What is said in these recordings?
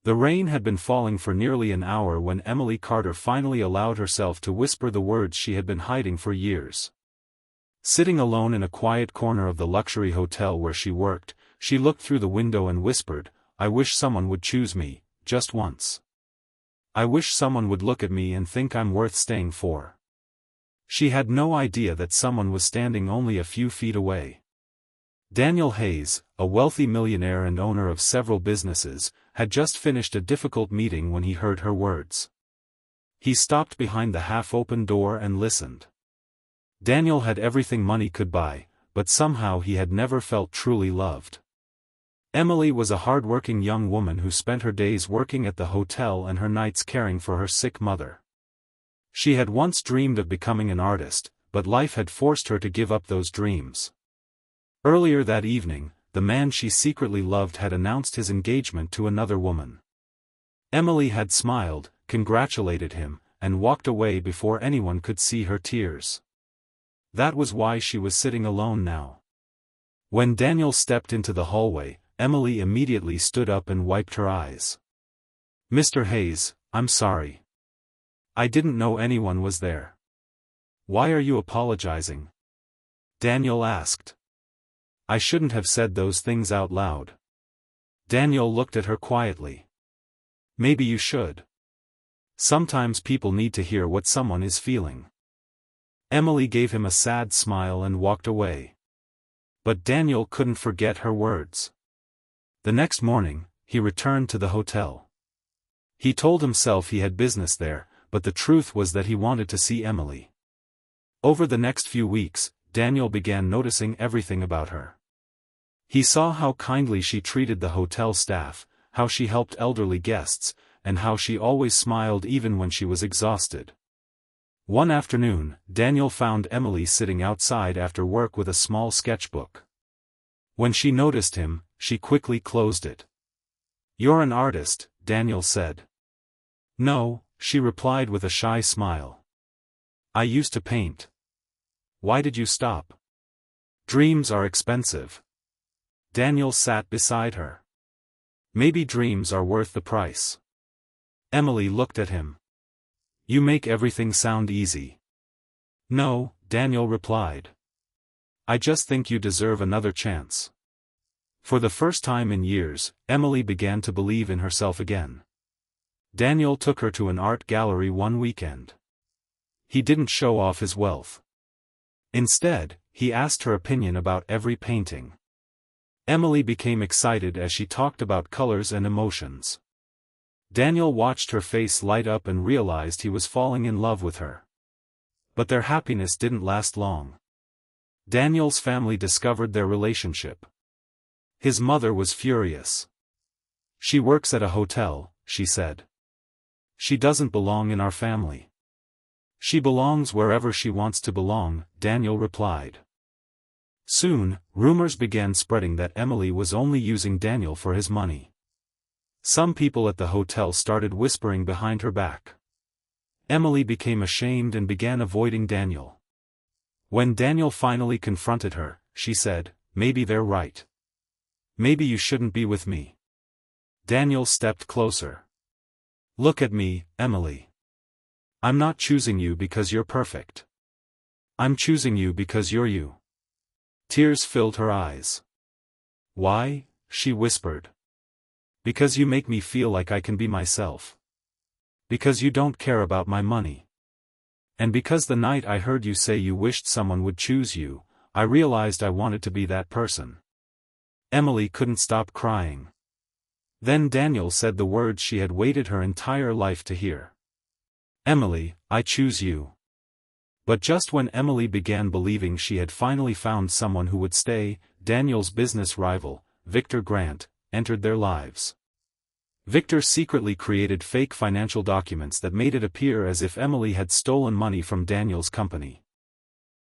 The rain had been falling for nearly an hour when Emily Carter finally allowed herself to whisper the words she had been hiding for years. Sitting alone in a quiet corner of the luxury hotel where she worked, she looked through the window and whispered, "I wish someone would choose me, just once. I wish someone would look at me and think I'm worth staying for." She had no idea that someone was standing only a few feet away. Daniel Hayes, a wealthy millionaire and owner of several businesses, had just finished a difficult meeting when he heard her words. He stopped behind the half-open door and listened. Daniel had everything money could buy, but somehow he had never felt truly loved. Emily was a hard-working young woman who spent her days working at the hotel and her nights caring for her sick mother. She had once dreamed of becoming an artist, but life had forced her to give up those dreams. Earlier that evening, the man she secretly loved had announced his engagement to another woman. Emily had smiled, congratulated him, and walked away before anyone could see her tears. That was why she was sitting alone now. When Daniel stepped into the hallway, Emily immediately stood up and wiped her eyes. "Mr. Hayes, I'm sorry. I didn't know anyone was there." "Why are you apologizing?" Daniel asked. "I shouldn't have said those things out loud." Daniel looked at her quietly. "Maybe you should. Sometimes people need to hear what someone is feeling." Emily gave him a sad smile and walked away. But Daniel couldn't forget her words. The next morning, he returned to the hotel. He told himself he had business there, but the truth was that he wanted to see Emily. Over the next few weeks, Daniel began noticing everything about her. He saw how kindly she treated the hotel staff, how she helped elderly guests, and how she always smiled even when she was exhausted. One afternoon, Daniel found Emily sitting outside after work with a small sketchbook. When she noticed him, she quickly closed it. "You're an artist," Daniel said. "No," she replied with a shy smile. "I used to paint." "Why did you stop?" "Dreams are expensive." Daniel sat beside her. "Maybe dreams are worth the price." Emily looked at him. "You make everything sound easy." "No," Daniel replied. "I just think you deserve another chance." For the first time in years, Emily began to believe in herself again. Daniel took her to an art gallery one weekend. He didn't show off his wealth. Instead, he asked her opinion about every painting. Emily became excited as she talked about colors and emotions. Daniel watched her face light up and realized he was falling in love with her. But their happiness didn't last long. Daniel's family discovered their relationship. His mother was furious. "She works at a hotel," she said. "She doesn't belong in our family." "She belongs wherever she wants to belong," Daniel replied. Soon, rumors began spreading that Emily was only using Daniel for his money. Some people at the hotel started whispering behind her back. Emily became ashamed and began avoiding Daniel. When Daniel finally confronted her, she said, "Maybe they're right. Maybe you shouldn't be with me." Daniel stepped closer. "Look at me, Emily. I'm not choosing you because you're perfect. I'm choosing you because you're you." Tears filled her eyes. "Why?" she whispered. "Because you make me feel like I can be myself. Because you don't care about my money. And because the night I heard you say you wished someone would choose you, I realized I wanted to be that person." Emily couldn't stop crying. Then Daniel said the words she had waited her entire life to hear. "Emily, I choose you." But just when Emily began believing she had finally found someone who would stay, Daniel's business rival, Victor Grant, entered their lives. Victor secretly created fake financial documents that made it appear as if Emily had stolen money from Daniel's company.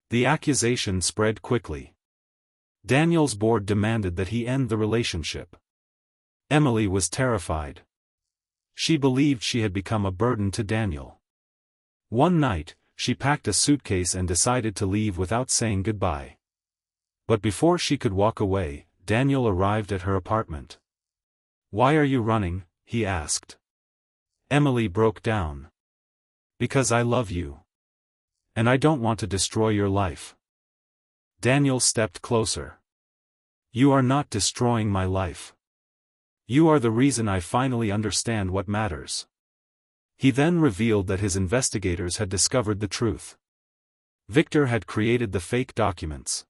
The accusation spread quickly. Daniel's board demanded that he end the relationship. Emily was terrified. She believed she had become a burden to Daniel. One night, she packed a suitcase and decided to leave without saying goodbye. But before she could walk away, Daniel arrived at her apartment. "Why are you running?" he asked. Emily broke down. Because I love you. And I don't want to destroy your life. Daniel stepped closer. You are not destroying my life. You are the reason I finally understand what matters. He then revealed that his investigators had discovered the truth. Victor had created the fake documents.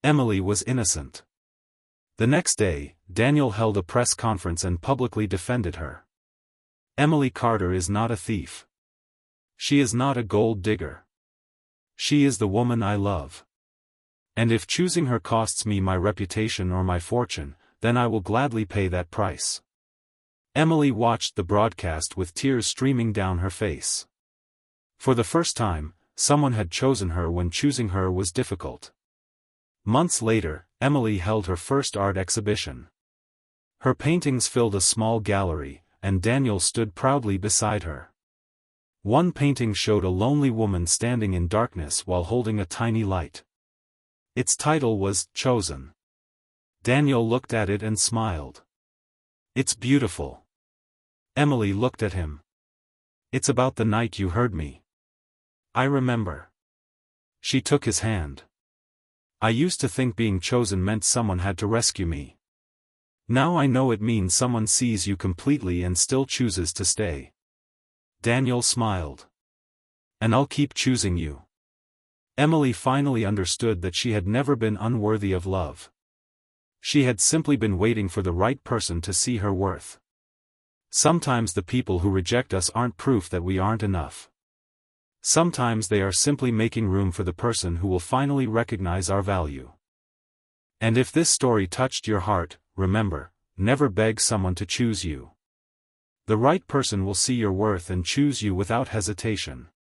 Emily was innocent. The next day, Daniel held a press conference and publicly defended her. Emily Carter is not a thief. She is not a gold digger. She is the woman I love. And if choosing her costs me my reputation or my fortune, then I will gladly pay that price. Emily watched the broadcast with tears streaming down her face. For the first time, someone had chosen her when choosing her was difficult. Months later, Emily held her first art exhibition. Her paintings filled a small gallery, and Daniel stood proudly beside her. One painting showed a lonely woman standing in darkness while holding a tiny light. Its title was Chosen. Daniel looked at it and smiled. It's beautiful. Emily looked at him. It's about the night you heard me. I remember. She took his hand. I used to think being chosen meant someone had to rescue me. Now I know it means someone sees you completely and still chooses to stay. Daniel smiled. And I'll keep choosing you. Emily finally understood that she had never been unworthy of love. She had simply been waiting for the right person to see her worth. Sometimes the people who reject us aren't proof that we aren't enough. Sometimes they are simply making room for the person who will finally recognize our value. And if this story touched your heart, remember, never beg someone to choose you. The right person will see your worth and choose you without hesitation.